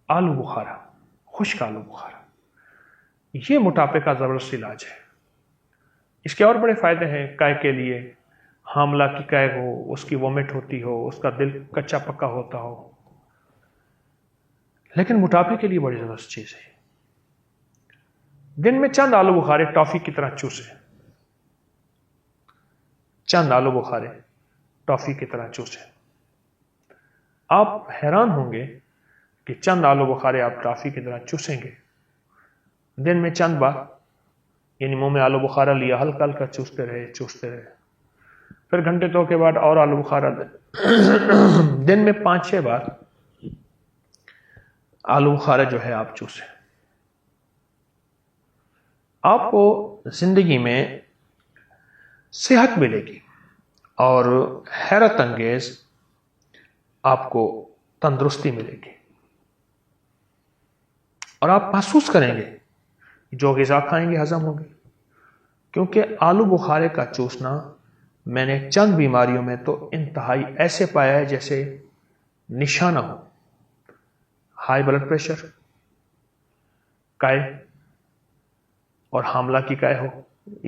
آلو بخارا، خشک آلو بخارا، یہ موٹاپے کا زبردست علاج ہے۔ اس کے اور بڑے فائدے ہیں کائے کے لیے، حاملہ کی کائے ہو، اس کی وومٹ ہوتی ہو، اس کا دل کچا پکا ہوتا ہو، لیکن موٹاپے کے لیے بڑی زبردست چیز ہے۔ دن میں چند آلو بخارے ٹافی کی طرح چوسے، چند آلو بخارے ٹافی کی طرح چوسے۔ آپ حیران ہوں گے کہ چند آلو بخارے آپ ٹافی کی طرح چوسیں گے، دن میں چند بار، یعنی منہ میں آلو بخارا لیا، ہلکا ہلکا چوستے رہے، پھر گھنٹے دو کے بعد اور آلو بخارا دن میں 5-6 بار آلو بخارا جو ہے آپ چوسیں۔ آپ کو زندگی میں صحت ملے گی اور حیرت انگیز آپ کو تندرستی ملے گی، اور آپ محسوس کریں گے جو غذا کھائیں گے ہضم ہوگی، کیونکہ آلو بخارے کا چوسنا میں نے چند بیماریوں میں تو انتہائی ایسے پایا ہے جیسے نشانہ ہو، ہائی بلڈ پریشر، کائے اور حاملہ کی کائے ہو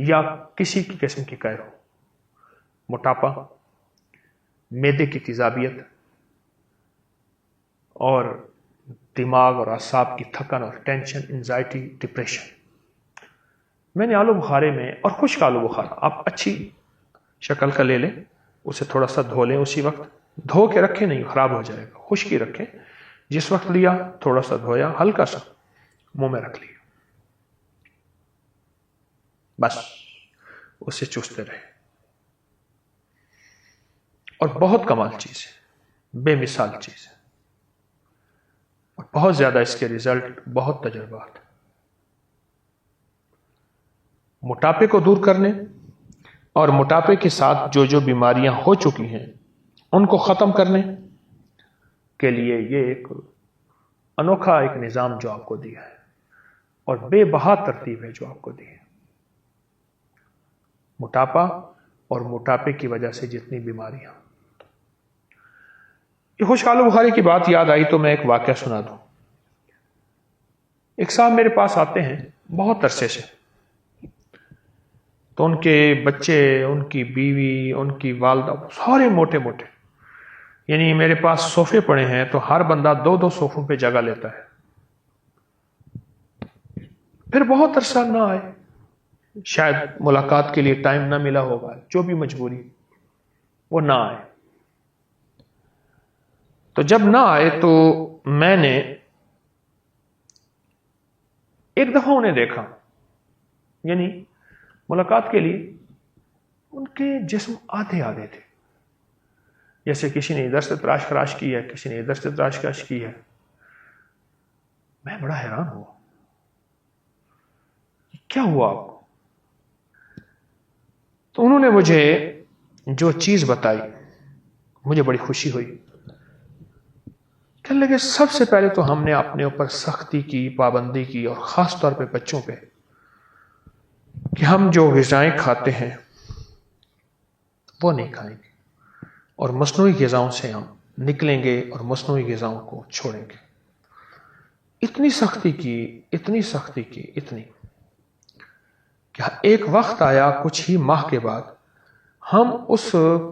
یا کسی کی قسم کی کائے ہو، موٹاپا، معدے کی تیزابیت اور دماغ اور اعصاب کی تھکن اور ٹینشن، انزائٹی، ڈپریشن۔ میں نے آلو بخارے میں، اور خشک آلو بخارا آپ اچھی شکل کا لے لیں، اسے تھوڑا سا دھو لیں، اسی وقت دھو کے رکھیں نہیں، خراب ہو جائے گا، خشکی رکھیں، جس وقت لیا تھوڑا سا دھویا، ہلکا سا منہ میں رکھ لیا، بس اسے چوستے رہے، اور بہت کمال چیز ہے، بے مثال چیز ہے، اور بہت زیادہ اس کے ریزلٹ، بہت تجربات۔ موٹاپے کو دور کرنے اور موٹاپے کے ساتھ جو جو بیماریاں ہو چکی ہیں ان کو ختم کرنے کے لیے یہ ایک انوکھا ایک نظام جو آپ کو دیا ہے، اور بے بہا ترتیب ہے جو آپ کو دی ہے۔ موٹاپا اور موٹاپے کی وجہ سے جتنی بیماریاں۔ یہ خشک آلو بخارے کی بات یاد آئی تو میں ایک واقعہ سنا دوں۔ ایک صاحب میرے پاس آتے ہیں بہت عرصے سے، تو ان کے بچے، ان کی بیوی، ان کی والدہ سارے موٹے موٹے، یعنی میرے پاس صوفے پڑے ہیں تو ہر بندہ 2-2 صوفوں پہ جگہ لیتا ہے۔ پھر بہت عرصہ نہ آئے، شاید ملاقات کے لیے ٹائم نہ ملا ہوگا، جو بھی مجبوری، وہ نہ آئے۔ تو جب نہ آئے تو میں نے ایک دفعہ انہیں دیکھا، یعنی ملاقات کے لیے ان کے جسم آدھے آدھے تھے، جیسے کسی نے ادھر سے تراش خراش کی ہے، کسی نے ادھر سے تراش خراش کی ہے۔ میں بڑا حیران ہوا، کیا ہوا آپ کو؟ تو انہوں نے مجھے جو چیز بتائی مجھے بڑی خوشی ہوئی۔ کہنے لگے سب سے پہلے تو ہم نے اپنے اوپر سختی کی، پابندی کی، اور خاص طور پہ بچوں پہ، کہ ہم جو غذائیں کھاتے ہیں وہ نہیں کھائیں گے، اور مصنوعی غذاؤں سے ہم نکلیں گے اور مصنوعی غذاؤں کو چھوڑیں گے۔ اتنی سختی کی، اتنی سختی کی، اتنی کہ ایک وقت آیا کچھ ہی ماہ کے بعد ہم اس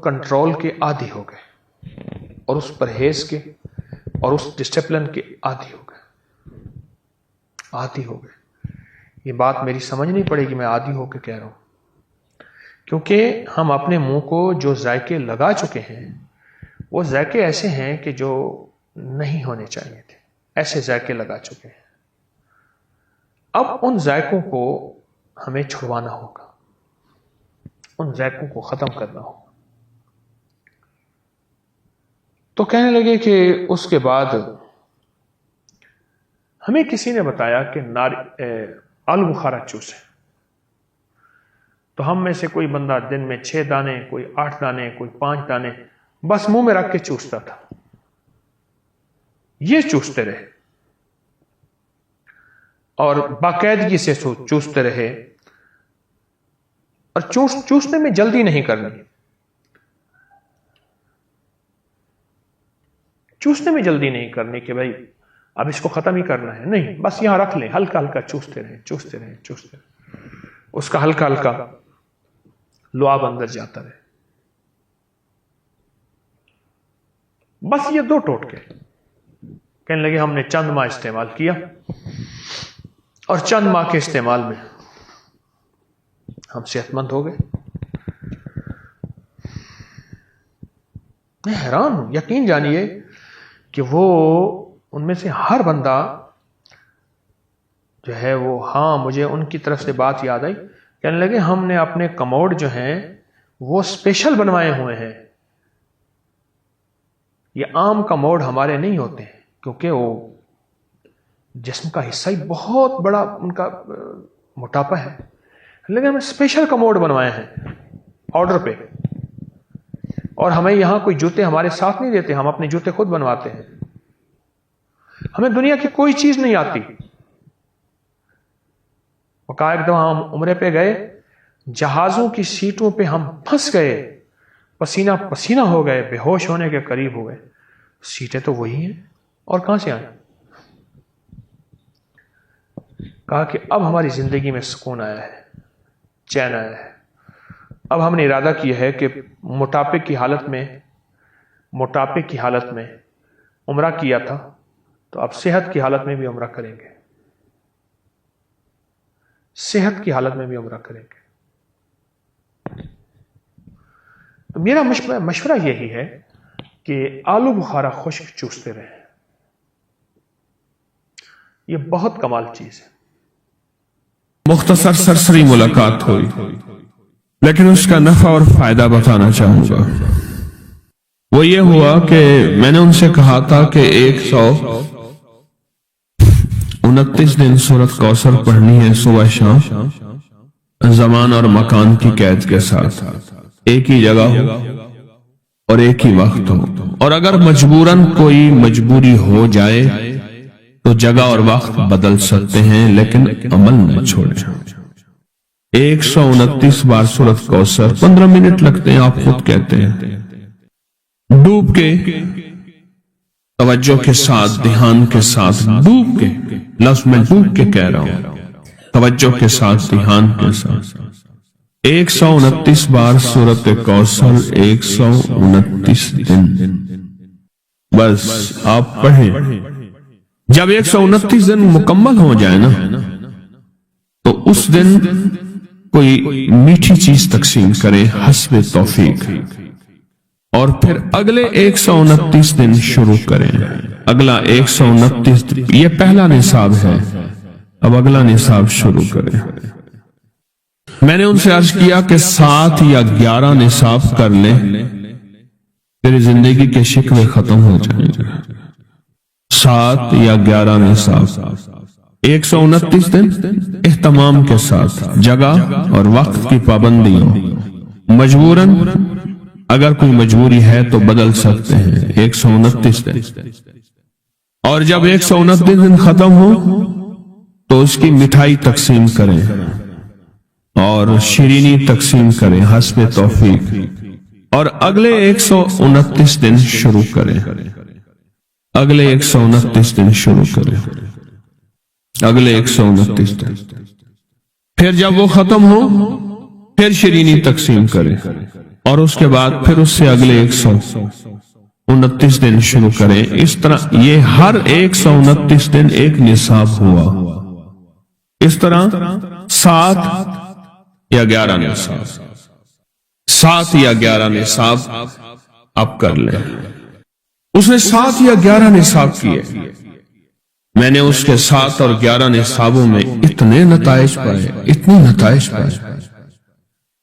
کنٹرول کے عادی ہو گئے، اور اس پرہیز کے اور اس ڈسپلن کے عادی ہو گئے۔ یہ بات میری سمجھ نہیں پڑے گی، میں عادی ہو کے کہہ رہا ہوں، کیونکہ ہم اپنے منہ کو جو ذائقے لگا چکے ہیں وہ ذائقے ایسے ہیں کہ جو نہیں ہونے چاہیے تھے، ایسے ذائقے لگا چکے ہیں۔ اب ان ذائقوں کو ہمیں چھڑوانا ہوگا، ان ذائقوں کو ختم کرنا ہوگا۔ تو کہنے لگے کہ اس کے بعد ہمیں کسی نے بتایا کہ آلو بخارا چوسے، تو ہم میں سے کوئی بندہ دن میں 6 دانے، کوئی 8 دانے، کوئی 5 دانے بس منہ میں رکھ کے چوستا تھا۔ یہ چوستے رہے اور باقاعدگی سے چوستے رہے، اور چوسنے میں جلدی نہیں کرنی، چوسنے میں جلدی نہیں کرنی کہ بھائی اب اس کو ختم ہی کرنا ہے، نہیں، بس یہاں رکھ لیں، ہلکا ہلکا چوستے رہیں چوستے رہیں چوستے رہیں، اس کا ہلکا ہلکا لعاب اندر جاتا رہے۔ بس یہ 2 ٹوٹکے، کہنے لگے ہم نے چند ماہ استعمال کیا، اور چند ماہ کے استعمال میں ہم صحت مند ہو گئے۔ میں حیران ہوں، یقین جانیے کہ وہ ان میں سے ہر بندہ جو ہے وہ، ہاں مجھے ان کی طرف سے بات یاد آئی، کہنے لگے ہم نے اپنے کموڈ جو ہیں وہ اسپیشل بنوائے ہوئے ہیں، یہ عام کموڈ ہمارے نہیں ہوتے ہیں، کیونکہ وہ جسم کا حصہ ہی بہت بڑا ان کا موٹاپا ہے، لیکن ہم اسپیشل کموڈ بنوائے ہیں آرڈر پہ، اور ہمیں یہاں کوئی جوتے ہمارے ساتھ نہیں دیتے، ہم اپنے جوتے خود بنواتے ہیں، ہمیں دنیا کی کوئی چیز نہیں آتی۔ وہ کہا ایک دفعہ ہم عمرے پہ گئے، جہازوں کی سیٹوں پہ ہم پھنس گئے، پسینہ پسینہ ہو گئے، بے ہوش ہونے کے قریب ہو گئے، سیٹیں تو وہی ہیں اور کہاں سے آئیں؟ کہا کہ اب ہماری زندگی میں سکون آیا ہے، چین آیا ہے، اب ہم نے ارادہ کیا ہے کہ موٹاپے کی حالت میں عمرہ کیا تھا، تو اب صحت کی حالت میں بھی عمرہ کریں گے، صحت کی حالت میں بھی عمرہ کریں گے۔ میرا مشورہ یہی ہے کہ آلو بخارا خشک چوستے رہیں، یہ بہت کمال چیز ہے۔ مختصر سرسری ملاقات ہوئی، لیکن اس کا نفع اور فائدہ بتانا چاہوں گا۔ وہ یہ ہوا کہ میں نے ان سے کہا تھا کہ 129 دن سورۃ کوثر پڑھنی ہے صبح شام، زمان اور مکان کی قید کے ساتھ، ایک ہی جگہ ہو اور ایک ہی وقت ہو، اور اگر مجبوراً کوئی مجبوری ہو جائے تو جگہ اور وقت بدل سکتے ہیں، لیکن عمل نہ چھوڑیں۔ 129 بار سورۃ کوثر، 15 منٹ لگتے ہیں، آپ خود کہتے ہیں، ڈوب کے توجہ کے ساتھ، دھیان کے ساتھ، ڈوب کے، لفظ میں ڈوب کے کہہ رہا ہوں، توجہ کے ساتھ، دھیان کے ساتھ، 129 بار سورۃ کوثر، 129 دن، بس آپ پڑھیں۔ جب 129 دن مکمل ہو جائے نا، تو اس دن کوئی میٹھی چیز تقسیم کریں حسب توفیق، اور پھر اگلے 129 دن شروع کریں، اگلا 129 دن، یہ پہلا نصاب ہے، اب اگلا نصاب شروع کریں۔ میں نے ان سے عرض کیا کہ 7 یا 11 نصاب کر لیں، پھر زندگی کے شکوے ختم ہو جائیں گے۔ 7 یا 11 نصاب، 129 دن اہتمام کے ساتھ، جگہ اور وقت کی پابندیوں، مجبوراً اگر کوئی مجبوری ہے تو بدل سکتے ہیں، 129 دن، اور جب 129 دن ختم ہو تو اس کی مٹھائی تقسیم کریں اور شیرینی تقسیم کریں حسب توفیق، اور اگلے 129 دن شروع کریں، اگلے 129 دن شروع کریں، اگلے 129 دن، پھر جب وہ ختم ہو پھر شیرینی تقسیم کریں، اور اس کے بعد پھر اس سے اگلے 129 دن شروع کریں۔ اس طرح یہ ہر 129 دن ایک نصاب ہوا، اس طرح 7 یا 11 نصاب، 7 یا 11 نصاب آپ کر لیں۔ اس نے 7 یا 11 نصاب کیے، میں نے اس کے 7 اور 11 نصابوں میں اتنے نتائج پائے، اتنے نتائج پائے۔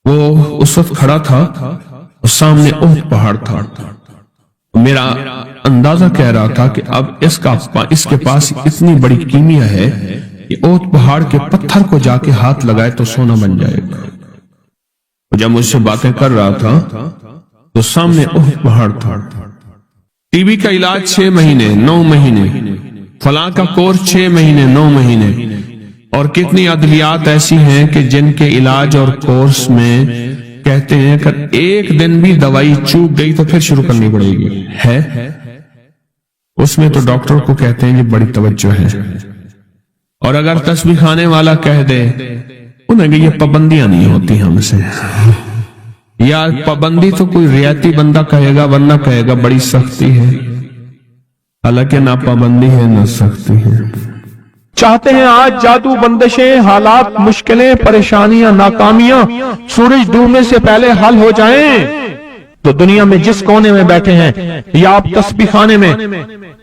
وہ اس وقت کھڑا تھا اور سامنے احد پہاڑ تھا، میرا اندازہ کہہ رہا تھا کہ اب اس کے پاس اتنی بڑی کیمیا ہے کہ احد پہاڑ کے پتھر کو جا کے ہاتھ لگائے تو سونا بن جائے گا۔ جب مجھ سے باتیں کر رہا تھا تو سامنے احد پہاڑ تھا۔ ٹی بی کا علاج 6 مہینے 9 مہینے، فلاں کا کورس 6 مہینے 9 مہینے، اور کتنی ادویات ایسی ہیں کہ جن کے علاج اور کورس میں کہتے ہیں کہ ایک دن بھی دوائی چوک گئی تو پھر شروع کرنی پڑے گی، ہے اس میں تو ڈاکٹر کو کہتے ہیں یہ بڑی توجہ ہے، اور اگر تسبیح کھانے والا کہہ دے انہیں کہ یہ پابندیاں نہیں ہوتی ہم سے، یا پابندی تو کوئی ریاتی بندہ کہے گا، ورنہ کہے گا بڑی سختی ہے، حالانکہ نہ پابندی ہے نہ سختی ہے۔ چاہتے ہیں آج جادو، بندشیں، حالات، مشکلیں، پریشانیاں، ناکامیاں سورج ڈوبنے سے پہلے حل ہو جائیں، تو دنیا میں جس کونے میں بیٹھے ہیں یا آپ تسبیح خانے میں،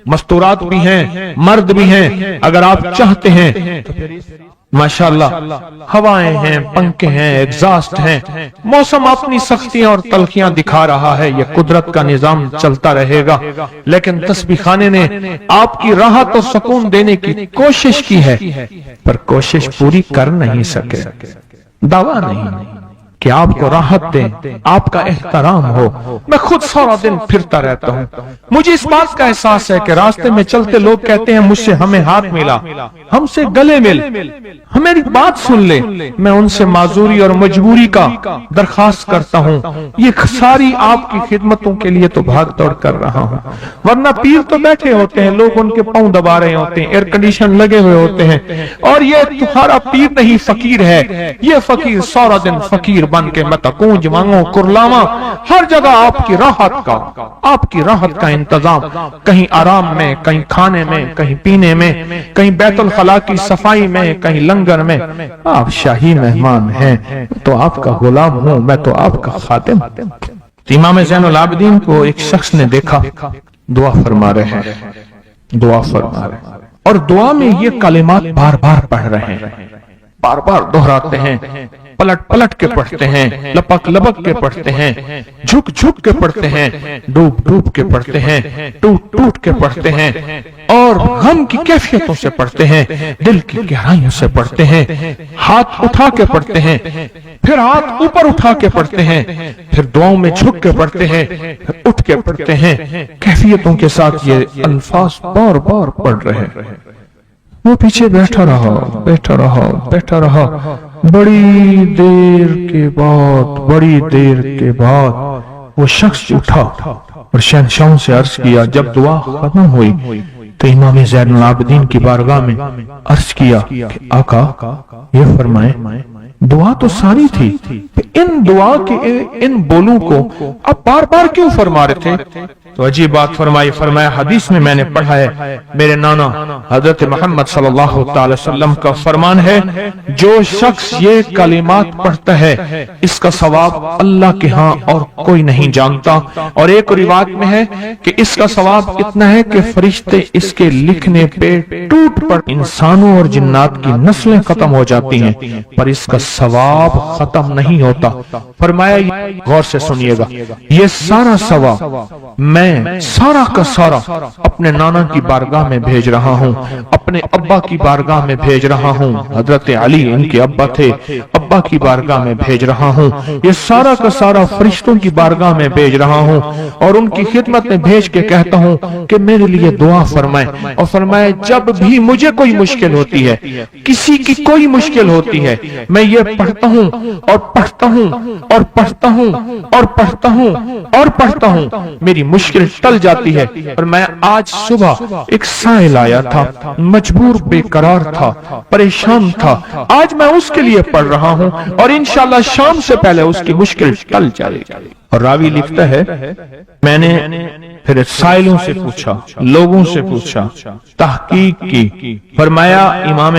مستورات بھی ہیں، مرد بھی ہیں، اگر آپ چاہتے ہیں تو ماشاءاللہ ہوائیں ہیں، پنکھے ہیں، ایگزاسٹ ہیں، موسم اپنی سختیاں اور تلخیاں دکھا رہا ہے، یہ قدرت کا نظام چلتا رہے گا، لیکن تسبیح خانے نے آپ کی راحت اور سکون دینے کی کوشش کی ہے، پر کوشش پوری کر نہیں سکے، دعویٰ نہیں کہ آپ کو راحت دیں، آپ کا احترام ہو۔ میں خود سارا دن پھرتا رہتا ہوں، مجھے اس بات کا احساس ہے کہ راستے میں چلتے لوگ کہتے ہیں مجھ سے ہمیں ہاتھ ملا، ہم سے گلے مل، میری بات سن لے، میں ان سے معذوری اور مجبوری کا درخواست کرتا ہوں، یہ ساری آپ کی خدمتوں کے لیے تو بھاگ دوڑ کر رہا ہوں، ورنہ پیر تو بیٹھے ہوتے ہیں، لوگ ان کے پاؤں دبا رہے ہوتے ہیں، ایئر کنڈیشن لگے ہوئے ہوتے ہیں، اور یہ تمہارا پیر نہیں فقیر ہے، یہ فقیر سارا دن فقیر بن کے متکونج مانگو کرلاما، ہر جگہ آپ کی راحت کا انتظام، کہیں آرام میں، کہیں کھانے میں، کہیں پینے میں، کہیں بیت الخلاء کی صفائی میں، کہیں لنگر میں، آپ شاہی مہمان ہیں، تو آپ کا غلام ہوں، میں تو آپ کا خادم۔ امام زین العابدین کو ایک شخص نے دیکھا دعا فرما رہے ہیں، اور دعا میں یہ کلمات بار بار پڑھ رہے ہیں، بار بار دہراتے ہیں، پلٹ پلٹ کے پڑھتے ہیں، لپک لپک کے پڑھتے ہیں، جھک جھک کے پڑھتے ہیں، ڈوب ڈوب کے پڑھتے ہیں، ٹوٹ ٹوٹ کے پڑھتے ہیں، اور غم کی کیفیتوں سے پڑھتے ہیں، دل کی گہرائیوں سے پڑھتے ہیں، ہاتھ اٹھا کے پڑھتے ہیں، پھر ہاتھ اوپر اٹھا کے پڑھتے ہیں، پھر دعاؤں میں جھک کے پڑھتے ہیں، پھر اٹھ کے پڑھتے ہیں، کیفیتوں کے ساتھ یہ الفاظ بار بار پڑھ رہے ہیں۔ وہ پیچھے بیٹھا رہا، بڑی دیر کے بعد وہ شخص اٹھا اور شہنشاہوں سے عرض کیا، جب دعا ختم ہوئی تو امام زین العابدین کی بارگاہ میں عرض کیا کہ آقا یہ فرمائیں دعا تو ساری تھی، ان دعا کے ان بولوں کو اب بار بار کیوں فرما رہے تھے؟ تو عجیب بات فرمایا حدیث میں نے پڑھا ہے، میرے نانا حضرت محمد صلی اللہ تعالی وسلم کا فرمان ہے، جو شخص یہ کلمات پڑھتا ہے اس کا ثواب اللہ کے ہاں اور کوئی نہیں جانتا، اور ایک روایت میں ہے کہ اس کا ثواب اتنا ہے کہ فرشتے اس کے لکھنے پہ ٹوٹ پڑ انسانوں اور جنات کی نسلیں ختم ہو جاتی ہیں، پر اس کا ثواب ختم نہیں ہوتا۔ فرمایا غور سے سنیے گا، یہ سارا ثواب میں سارا کا سارا اپنے نانا کی بارگاہ میں بھیج رہا ہوں، اپنے ابا کی بارگاہ میں بھیج رہا ہوں، حضرت علی ان کے ابا تھے، ابا کی بارگاہ میں بھیج رہا ہوں، یہ سارا کا سارا فرشتوں کی بارگاہ میں بھیج رہا ہوں، اور ان کی خدمت میں بھیج کے کہتا ہوں کہ میرے لیے دعا فرمائیں، اور فرمائے جب بھی مجھے کوئی مشکل ہوتی ہے، کسی کی کوئی مشکل ہوتی ہے، میں یہ پڑھتا ہوں اور پڑھتا ہوں اور پڑھتا ہوں اور پڑھتا ہوں اور پڑھتا ہوں، میری مشکل ٹل جاتی ہے۔ اور میں آج صبح ایک سائل آیا تھا، مجبور بے قرار تھا، پریشان تھا، آج میں اس کے لیے پڑھ رہا ہوں اور انشاءاللہ شام سے پہلے اس کی مشکل ٹل جائے گی۔ اور راوی لکھتا ہے میں نے پھر سائلوں سے پوچھا، لوگوں سے پوچھا، تحقیق کی، فرمایا امام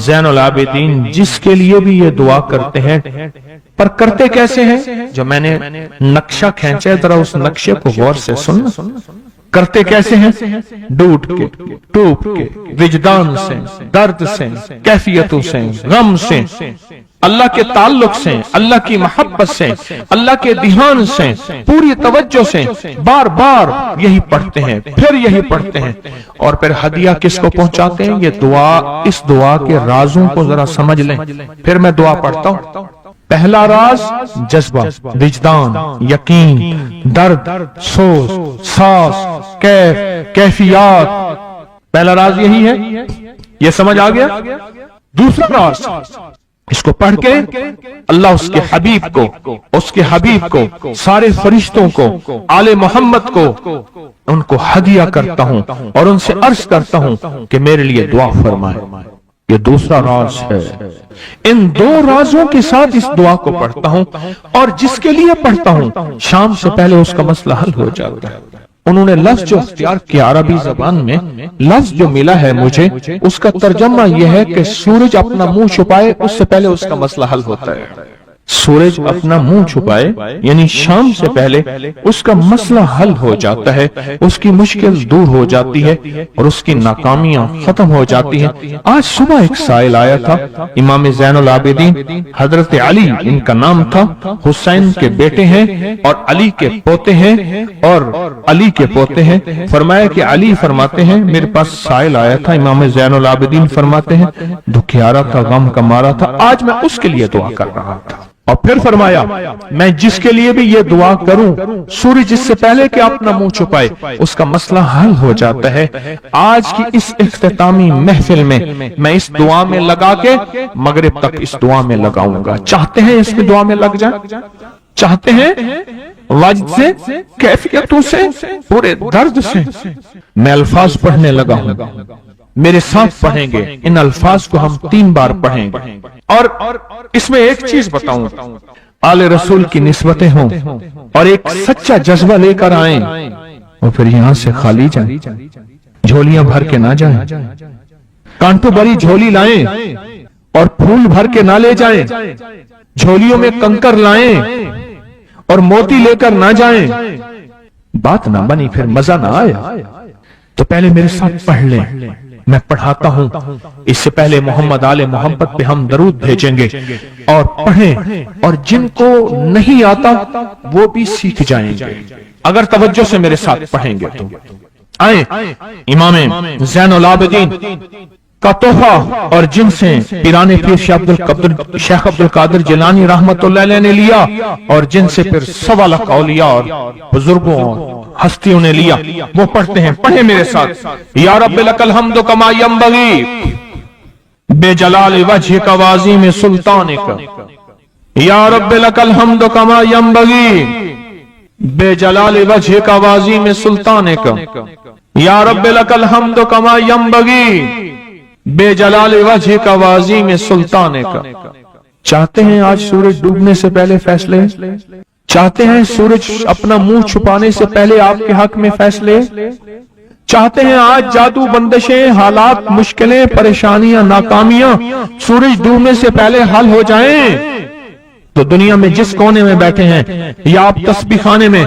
زین العابدین جس کے لیے بھی یہ دعا کرتے ہیں، پر کرتے کیسے ہیں؟ جو میں نے نقشہ کھینچا ہے ذرا اس نقشے کو غور سے سننا۔ کرتے کیسے ہیں؟ ڈوٹ کے، ٹوپ کے، وجدان سے، درد سے، کیفیتوں سے، غم سے، اللہ کے تعلق سے، اللہ کی محبت سے، اللہ کے دھیان سے، پوری توجہ سے بار بار یہی پڑھتے ہیں، پھر یہی پڑھتے ہیں، اور پھر ہدیہ کس کو پہنچاتے ہیں؟ یہ دعا، اس دعا کے رازوں کو ذرا سمجھ لیں۔ پھر میں دعا پڑھتا ہوں۔ پہلا راز جذبہ، وجدان، یقین، درد، سوز، ساس، کیف، کیفیات، پہلا راز یہی ہے، یہ سمجھ آ گیا؟ دوسرا راز اس کو پڑھ کے اللہ اس کے حبیب کو سارے فرشتوں کو آل محمد کو ان کو ہدیہ کرتا ہوں اور ان سے عرض کرتا ہوں کہ میرے لیے دعا فرمائے. یہ دوسرا راز ہے. ان دو رازوں کے ساتھ اس دعا کو پڑھتا ہوں اور جس کے لیے پڑھتا ہوں شام سے پہلے اس کا مسئلہ حل ہو جاتا ہے. انہوں نے لفظ جو اختیار کیا عربی زبان میں، لفظ جو ملا ہے مجھے، اس کا ترجمہ یہ ہے کہ سورج اپنا منہ چھپائے اس سے پہلے اس کا مسئلہ حل ہوتا ہے. سورج اپنا منہ چھپائے یعنی شام سے پہلے اس کا مسئلہ حل ہو جاتا ہے، اس کی مشکل دور ہو جاتی ہے اور اس کی ناکامیاں ختم ہو جاتی ہیں. آج صبح ایک سائل آیا تھا، امام زین العابدین حضرت علی ان کا نام تھا، حسین کے بیٹے ہیں اور علی کے پوتے ہیں فرمایا کہ علی فرماتے ہیں میرے پاس سائل آیا تھا، امام زین العابدین فرماتے ہیں دکھیارا تھا، غم کا مارا تھا، آج میں اس کے لیے دعا کر رہا تھا. اور پھر فرمایا میں جس کے لیے بھی یہ دعا کروں سورج اس سے پہلے کہ اپنا منہ چھپائے اس کا مسئلہ حل ہو جاتا ہے. آج کی اس اختتامی محفل میں اس دعا میں لگا کے مغرب تک اس دعا میں لگاؤں گا. چاہتے ہیں اس میں دعا میں لگ جائیں؟ چاہتے ہیں واجد سے، کیفیتوں سے، پورے درد سے؟ میں الفاظ پڑھنے لگا ہوں، میرے ساتھ پڑھیں گے. ان الفاظ کو ہم 3 بار پڑھیں گے اور اس میں ایک چیز بتاؤں، آل رسول کی نسبتیں ہوں اور ایک سچا جذبہ لے کر آئیں اور پھر یہاں سے خالی جائیں، جھولیاں بھر کے نہ جائیں، کانٹوں بھری جھولی لائیں اور پھول بھر کے نہ لے جائیں، جھولیوں میں کنکر لائیں اور موتی لے کر نہ جائیں. بات نہ بنی پھر مزہ نہ آیا. تو پہلے میرے ساتھ پڑھ لیں، میں پڑھاتا ہوں. اس سے پہلے محمد آل محمد پہ ہم درود بھیجیں گے اور پڑھیں، اور جن کو نہیں آتا وہ بھی سیکھ جائیں گے اگر توجہ سے میرے ساتھ پڑھیں گے. تو آئیں امام زین العابدین کا تحفہ اور جن سے پیران پیر شیخ عبد القادر جیلانی رحمت اللہ علیہ نے لیا اور جن سے پھر 1.25 لاکھ اولیاء اور بزرگوں ہستیوں نے لیا، وہ پڑھتے ہیں. پڑھیں میرے ساتھ. یا رب لک الحمد کما ینبغی بے جلال وجہک وعظیم سلطانک، یا رب لک الحمد کما ینبغی بے جلال وجہک وعظیم سلطانک، یا رب لک الحمد کما ینبغی بے جلال وجہک وعظیم سلطانک. چاہتے ہیں آج سورج ڈوبنے سے پہلے فیصلے؟ چاہتے ہیں سورج اپنا منہ چھپانے سے پہلے آپ کے حق میں فیصلے؟ چاہتے ہیں آج جادو، بندشیں، حالات، مشکلیں، پریشانیاں، ناکامیاں سورج ڈوبنے سے پہلے حل ہو جائیں؟ تو دنیا میں جس کونے میں بیٹھے ہیں یا آپ تسبیح خانے میں،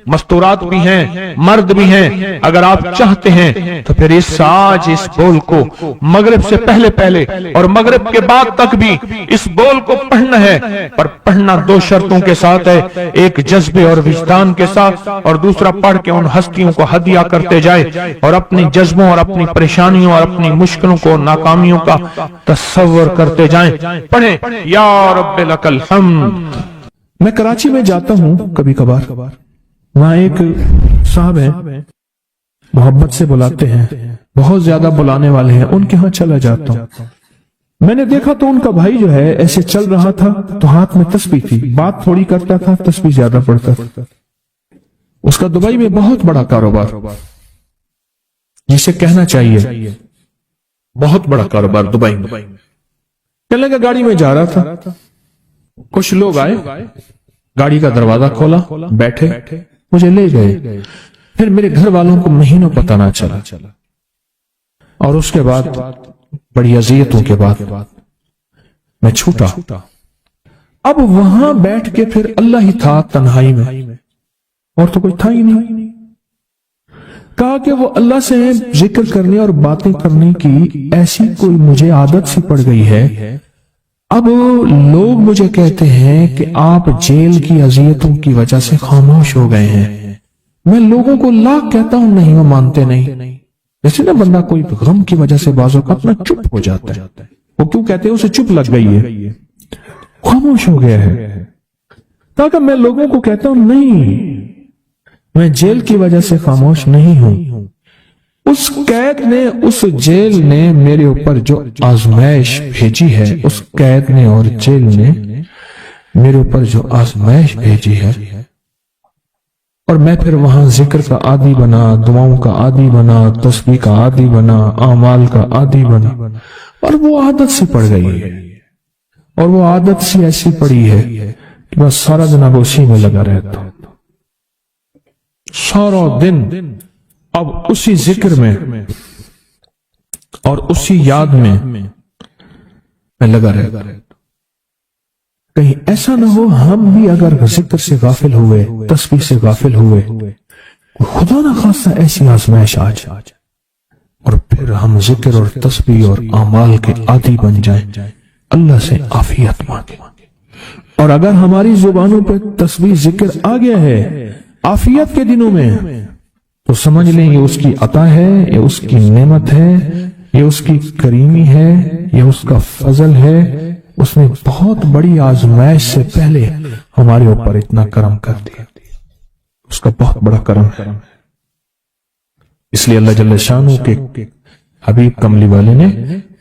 مستورات بھی ہیں، مرد بھی ہیں، اگر آپ چاہتے ہیں تو پھر آج اس بول کو مغرب سے پہلے اور مغرب کے بعد تک بھی اس بول کو پڑھنا ہے. پر پڑھنا 2 شرطوں کے ساتھ ہے، ایک جذبے اور وجدان کے ساتھ، اور دوسرا پڑھ کے ان ہستیوں کو ہدیہ کرتے جائے اور اپنی جذبوں اور اپنی پریشانیوں اور اپنی مشکلوں کو، ناکامیوں کا تصور کرتے جائیں. پڑھیں یا رب لک الحمد. میں کراچی میں جاتا ہوں کبھی کبھار، وہاں ایک صاحب ہیں، محبت سے بلاتے ہیں، بہت زیادہ بلانے والے ہیں، ان کے ہاں چلا جاتا ہوں. میں نے دیکھا تو ان کا بھائی جو ہے ایسے چل رہا تھا تو ہاتھ میں تسبیح تھی، بات تھوڑی کرتا تھا، تسبیح زیادہ پڑھتا تھا. اس کا دبئی میں بہت بڑا کاروبار، جسے کہنا چاہیے بہت بڑا کاروبار دبئی میں. چلنے کا گاڑی میں جا رہا تھا، کچھ لوگ آئے، گاڑی کا دروازہ کھولا، بیٹھے، مجھے لے گئے. پھر میرے گھر والوں کو مہینوں پتہ نہ چلا، اور اس کے بعد بڑی اذیتوں کے بعد میں چھوٹا. اب وہاں بیٹھ کے پھر اللہ ہی تھا تنہائی میں، اور تو کوئی تھا ہی نہیں. کہا کہ وہ اللہ سے ذکر کرنے اور باتیں کرنے کی ایسی کوئی مجھے عادت سی پڑ گئی ہے. اب لوگ مجھے کہتے ہیں کہ آپ جیل کی اذیتوں کی وجہ سے خاموش ہو گئے ہیں. میں لوگوں کو لاکھ کہتا ہوں، نہیں، وہ مانتے نہیں. جیسے نا بندہ کوئی غم کی وجہ سے بعض اوقات اپنا چپ ہو جاتا ہے. وہ کیوں کہتے ہیں؟ اسے چپ لگ گئی ہے، خاموش ہو گیا ہے. تاکہ میں لوگوں کو کہتا ہوں نہیں، میں جیل کی وجہ سے خاموش نہیں ہوں، اس قید نے، اس جیل نے میرے اوپر جو آزمائش بھیجی ہے، اس قید نے اور جیل نے میرے اوپر جو آزمائش بھیجی ہے، اور میں پھر وہاں ذکر کا عادی بنا، دعاؤں کا عادی بنا، تسبیح کا عادی بنا، اعمال کا عادی بنا، اور وہ عادت سی پڑ گئی ہے، اور وہ عادت سی ایسی پڑی ہے کہ بس سارا دن اب اسی میں لگا رہتا ہوں، سارا دن اب اسی ذکر میں اور اسی یاد میں لگا رہتا ہوں۔ کہیں ایسا نہ ہو ہم بھی اگر ذکر سے غافل ہوئے، تسبیح سے غافل ہوئے، خدا نہ خواستہ ایسی آزمائش آ جائے اور پھر ہم ذکر اور تسبیح اور اعمال کے عادی بن جائیں، اللہ سے عافیت مانگیں۔ اور اگر ہماری زبانوں پہ تسبیح ذکر آ گیا ہے عافیت کے دنوں میں، تو سمجھ لیں یہ اس کی عطا ہے، یہ اس کی نعمت ہے، یہ اس کی کریمی ہے، یہ اس کا فضل ہے، اس نے بہت بڑی آزمائش سے پہلے ہمارے اوپر اتنا کرم کر دیا، اس کا بہت بڑا کرم ہے۔ اس لیے اللہ جل شانہ کے حبیب کملی والے نے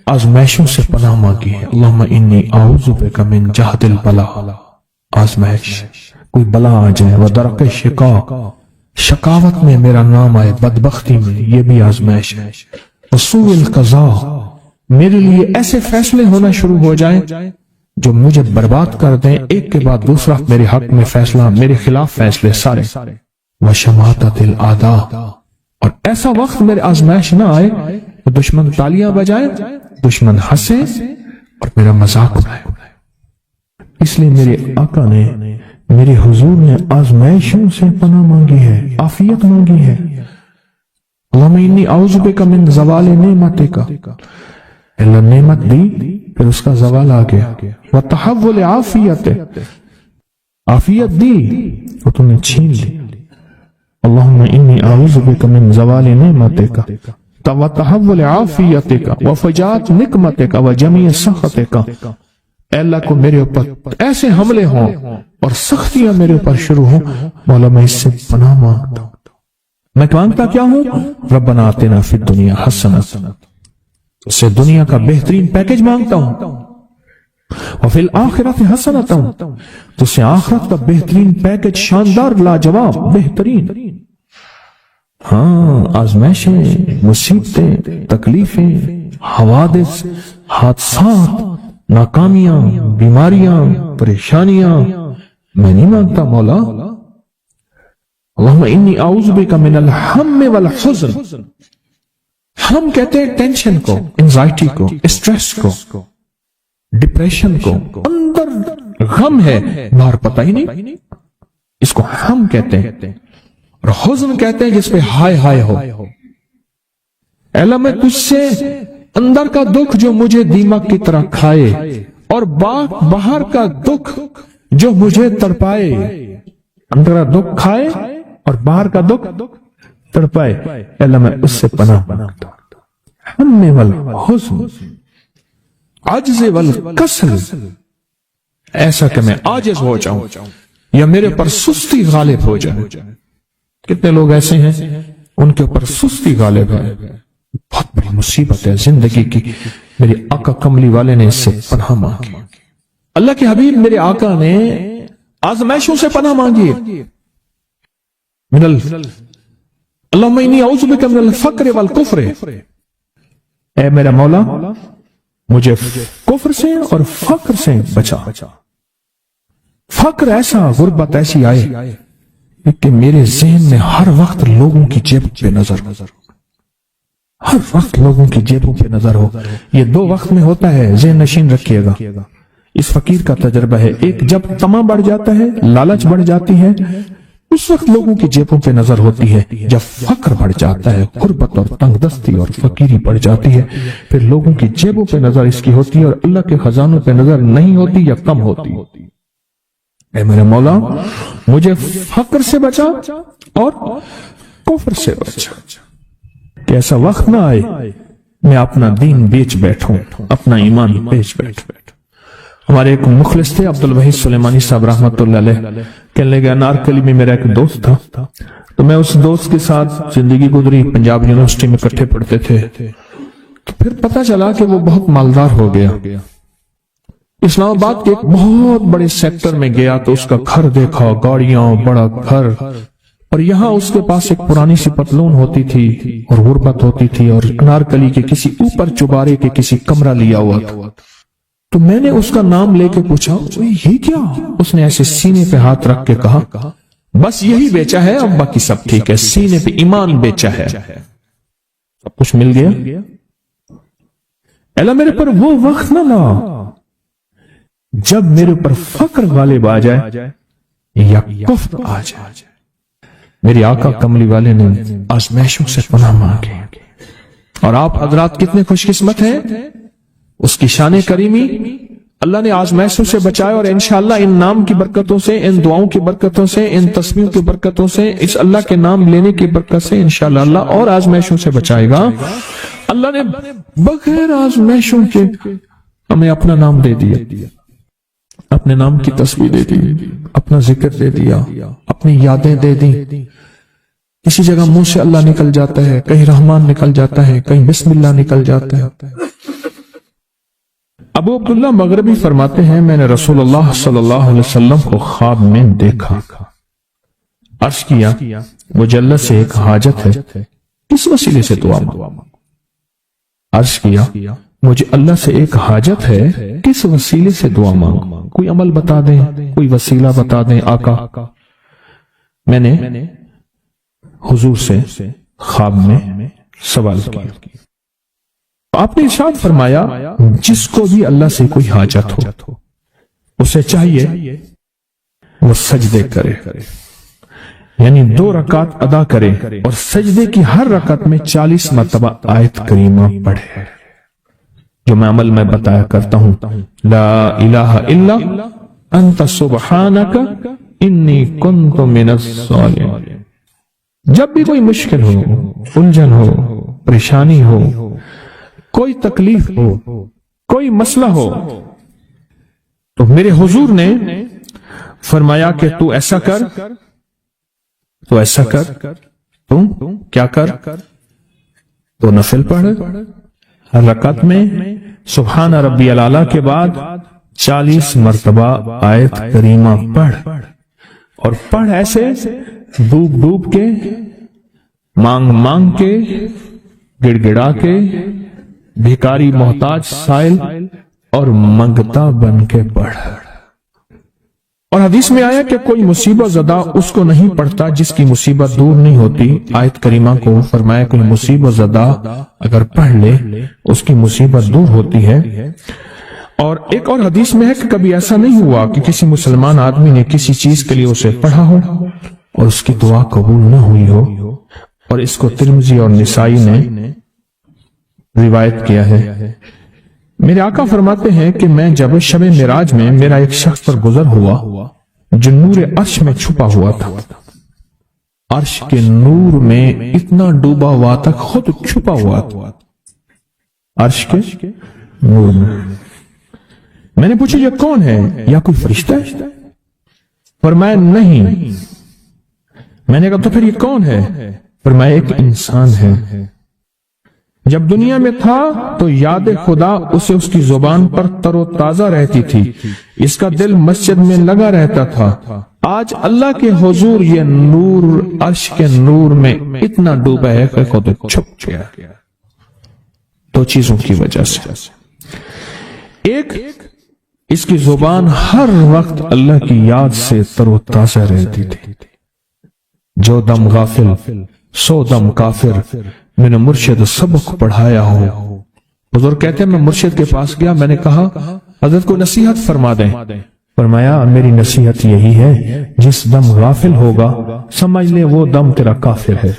آزمائشوں سے پناہ مانگی ہے، اللہم انی اعوذ بک من جہد البلاء، آزمائش، کوئی بلا آ جائے، ودرک شقاء، شقاوت میں میرا نام آئے، بدبختی میں، یہ بھی آزمائش ہے، وسوء القضاء، میرے لیے ایسے فیصلے ہونا شروع ہو جائیں جو مجھے برباد کر دیں، ایک کے بعد دوسرا میرے حق میں فیصلہ، میرے خلاف فیصلے سارے، وشماتت الاعداء، اور ایسا وقت میرے آزمائش نہ آئے تو دشمن تالیاں بجائے، دشمن ہنسے اور میرا مذاق اڑائے۔ اس لیے میرے آقا نے، میرے حضور نے آزمائشوں سے پناہ مانگی ہے، عافیت مانگی ہے۔ اللہم انی اعوذ بک من زوال نعمتک، اللہ نعمت دی پھر اس کا زوال آ گیا، وتحول عافیت، عافیت دی وہ تم نے چھین لی، اللہم انی اعوذ بک من زوال نعمتک وتحول عافیتک وفجاءت نقمتک وجمیع سخطک، اے اللہ کو میرے اوپر ایسے حملے ہوں اور سختیاں میرے اوپر شروع ہوں، مولا میں اس سے پناہ مانگتا ہوں۔ میں مانگتا کیا ہوں؟ ربنا آتنا فی الدنیا حسنۃ، اس سے دنیا کا بہترین پیکج مانگتا ہوں، وفی الآخرۃ حسنۃ، تو سے آخرت کا بہترین پیکج، شاندار، لاجواب، بہترین۔ ہاں، آزمائشیں، مصیبتیں، تکلیفیں، حوادث، حادثات، ناکامیاں، بیماریاں، پریشانیاں میں نہیں مانگتا مولا، اللہم انی اعوذ بک من الہم والحزن، ہم کہتے ہیں ٹینشن کو، انزائٹی کو، اسٹریس کو، ڈپریشن کو، اندر غم ہے باہر پتہ ہی نہیں، اس کو ہم کہتے ہیں، اور حزن کہتے ہیں جس پہ ہائے ہائے ہو۔ اے اللہ میں تجھ سے اندر کا دکھ جو مجھے دیمک کی طرح کھائے، اور باہر کا دکھ جو مجھے تڑپائے، اندر کا دکھ کھائے اور باہر کا دکھ تڑپائے، اے اللہ میں اس سے پناہ مانگتا ہوں۔ ہم والحزن، عجز والکسل، ایسا کہ میں عاجز ہو جاؤں یا میرے پر سستی غالب ہو جائے۔ کتنے لوگ ایسے ہیں ان کے اوپر سستی غالب ہے، بہت بڑی مصیبت ہے زندگی کی۔ میرے آقا کملی والے نے اس سے پناہ مانگی، اللہ کے حبیب میرے آقا نے آزمائشوں سے پناہ مانگی، اللہم انی اعوذ بک من الفقر والکفر، اے میرا مولا مجھے کفر سے اور فقر سے بچا۔ فقر ایسا، غربت ایسی آئے کہ میرے ذہن میں ہر وقت لوگوں کی جیب پہ نظر، ہر وقت لوگوں کی جیبوں پہ نظر ہو۔ یہ دو وقت میں ہوتا ہے، ذہن نشین رکھیے گا۔ اس فقیر کا تجربہ ہے، ایک جب طمع بڑھ جاتا ہے، لالچ بڑھ جاتی ہے، اس وقت لوگوں کی جیبوں پہ نظر ہوتی ہے۔ جب فقر بڑھ جاتا ہے، غربت اور تنگ دستی اور فقیری بڑھ جاتی ہے، پھر لوگوں کی جیبوں پہ نظر اس کی ہوتی ہے اور اللہ کے خزانوں پہ نظر نہیں ہوتی یا کم ہوتی۔ اے میرے مولا مجھے فقر سے بچا اور کفر سے بچا، کہ ایسا وقت نہ آئے میں اپنا دین بیچ بیٹھوں، اپنا ایمان بیچ بیٹھوں۔ ہمارے ایک مخلص تھے عبد الوحید سلیمانی صاحب رحمۃ اللہ علیہ، کہنے لگے انارکلی میں میرا ایک دوست تھا، تو میں اس دوست کے ساتھ زندگی گزری، پنجاب یونیورسٹی میں اکٹھے پڑھتے تھے. تو پھر پتا چلا کہ وہ بہت مالدار ہو گیا. اسلام آباد کے ایک بہت بڑے سیکٹر میں گیا تو اس کا گھر دیکھا، گاڑیاں، بڑا گھر، اور یہاں اس کے پاس ایک پرانی سی پتلون ہوتی تھی اور غربت ہوتی تھی اور انارکلی کے کسی اوپر چبارے کے کسی کمرہ لیا ہوا تھا. تو میں نے اس کا نام لے کے پوچھا یہ کیا؟ اس نے ایسے سینے پہ ہاتھ رکھ کے کہا بس یہی بیچا ہے، اب باقی سب ٹھیک ہے. سینے پہ ایمان بیچا ہے، سب کچھ مل گیا. اللہ میرے پر وہ وقت نہ لا جب میرے پر فقر غالب آ جائے یا کفر آ جائے. میری آقا کملی والے نے آزمائشوں سے پناہ مانگی، اور آپ حضرات کتنے خوش قسمت ہیں. اس کی شان کریمی اللہ نے آزمائشوں سے بچائے، اور انشاءاللہ ان نام کی برکتوں سے، ان دعاؤں کی برکتوں سے، ان تسبیحوں کی برکتوں سے، اس اللہ کے نام لینے کی برکت سے انشاءاللہ اللہ اور آزمائشوں سے بچائے گا. اللہ نے بغیر آزمائشوں کے ہمیں اپنا نام دے دیا، اپنے نام کی تسبیح دے دی، اپنا ذکر دے دیا، اپنی یادیں دے دی. کسی جگہ منہ سے اللہ نکل جاتا ہے، کہیں رحمان نکل جاتا ہے، کہیں بسم اللہ نکل جاتا ہے. ابو عبداللہ مغربی فرماتے ہیں میں نے رسول اللہ صلی اللہ علیہ وسلم کو خواب میں دیکھا. عرض کیا مجھے اللہ سے ایک حاجت ہے، کس وسیلے سے دعا مانگوں؟ عرض کیا مجھے اللہ سے ایک حاجت ہے، کس وسیلے سے دعا مانگوں؟ کوئی عمل بتا دیں، کوئی وسیلہ بتا دیں آقا. میں نے حضور سے خواب میں سوال کیا. آپ نے ارشاد فرمایا جس کو بھی اللہ سے کوئی حاجت ہو اسے چاہیے وہ سجدے کرے، یعنی 2 رکعت ادا کرے اور سجدے کی ہر رکعت میں 40 مرتبہ آیت کریمہ پڑھے، جو میں عمل میں بتایا کرتا ہوں. لا الہ الا انت سبحانک انی کنت من الظالمین. جب بھی کوئی مشکل ہو، الجھن ہو، پریشانی ہو، کوئی تکلیف ہو، کوئی مسئلہ ہو، تو میرے حضور نے فرمایا کہ تو ایسا کر، تو ایسا کر، تم کیا کر، تو نفل پڑھ، ہر رکعت میں سبحان ربی الاعلیٰ کے بعد 40 مرتبہ آیت کریمہ پڑھ، اور پڑھ ایسے ڈوب ڈوب کے، مانگ مانگ کے، گڑ گڑا کے، بھیکاری محتاج سائل اور منگتا بن کے پڑھ. اور حدیث میں آیا کہ کوئی مصیبت زدہ اس کو نہیں پڑھتا جس کی مصیبت دور نہیں ہوتی. آیت کریمہ کو فرمایا کوئی مصیبت زدہ اگر پڑھ لے اس کی مصیبت دور ہوتی ہے. اور ایک اور حدیث میں ہے کہ کبھی ایسا نہیں ہوا کہ کسی مسلمان آدمی نے کسی چیز کے لیے اسے پڑھا ہو اور اس کی دعا قبول نہ ہوئی ہو. اور اس کو ترمذی اور نسائی نے روایت کیا ہے. میرے آقا فرماتے ہیں کہ میں جب شب معراج میں میرا ایک شخص پر گزر ہوا جو نور عرش میں چھپا ہوا تھا. عرش کے نور میں اتنا ڈوبا ہوا تھا، خود چھپا ہوا تھا عرش کے نور میں. میں نے پوچھا یہ کون ہے، یا کوئی فرشتہ ہے؟ فرمایا نہیں. میں نے کہا تو پھر یہ کون ہے؟ فرمایا ایک انسان ہے. جب دنیا میں تھا تو یاد خدا اسے اس کی زبان پر تر و تازہ رہتی تھی، اس کا دل مسجد میں لگا رہتا تھا. آج اللہ کے حضور یہ نور عرش کے نور میں اتنا ڈوبا ہے کہ خود چھپ گیا. 2 چیزوں کی وجہ سے. ایک، اس کی زبان ہر وقت اللہ کی یاد سے تر و تازہ رہتی تھی. جو دم غافل سو دم کافر، میں نے مرشد سبق پڑھایا ہو. حضور کہتے ہیں میں مرشد کے پاس گیا، میں نے کہا حضرت کو نصیحت فرما دیں. فرمایا میری نصیحت یہی ہے جس دم غافل ہوگا سمجھ لے وہ دم تیرا کافر ہے.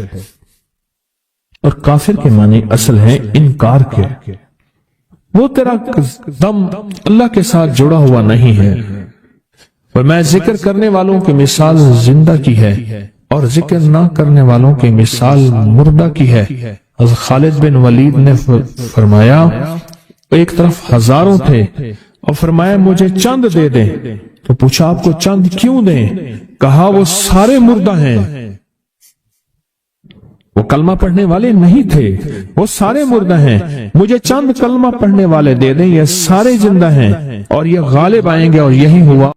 اور کافر کے معنی اصل ہے انکار کے. وہ تیرا دم اللہ کے ساتھ جڑا ہوا نہیں ہے. اور میں ذکر کرنے والوں کی مثال زندہ کی ہے اور ذکر نہ کرنے والوں کی مثال مردہ کی ہے. حضرت خالد بن ولید نے فرمایا ایک طرف ہزاروں تھے اور فرمایا مجھے چند دے دیں. تو پوچھا آپ کو چند کیوں دیں؟ کہا وہ سارے مردہ ہیں. وہ کلمہ پڑھنے والے نہیں تھے، وہ سارے مردہ ہیں، مجھے چند کلمہ پڑھنے والے دے دیں، یہ سارے زندہ ہیں اور یہ غالب آئیں گے، اور یہی ہوا۔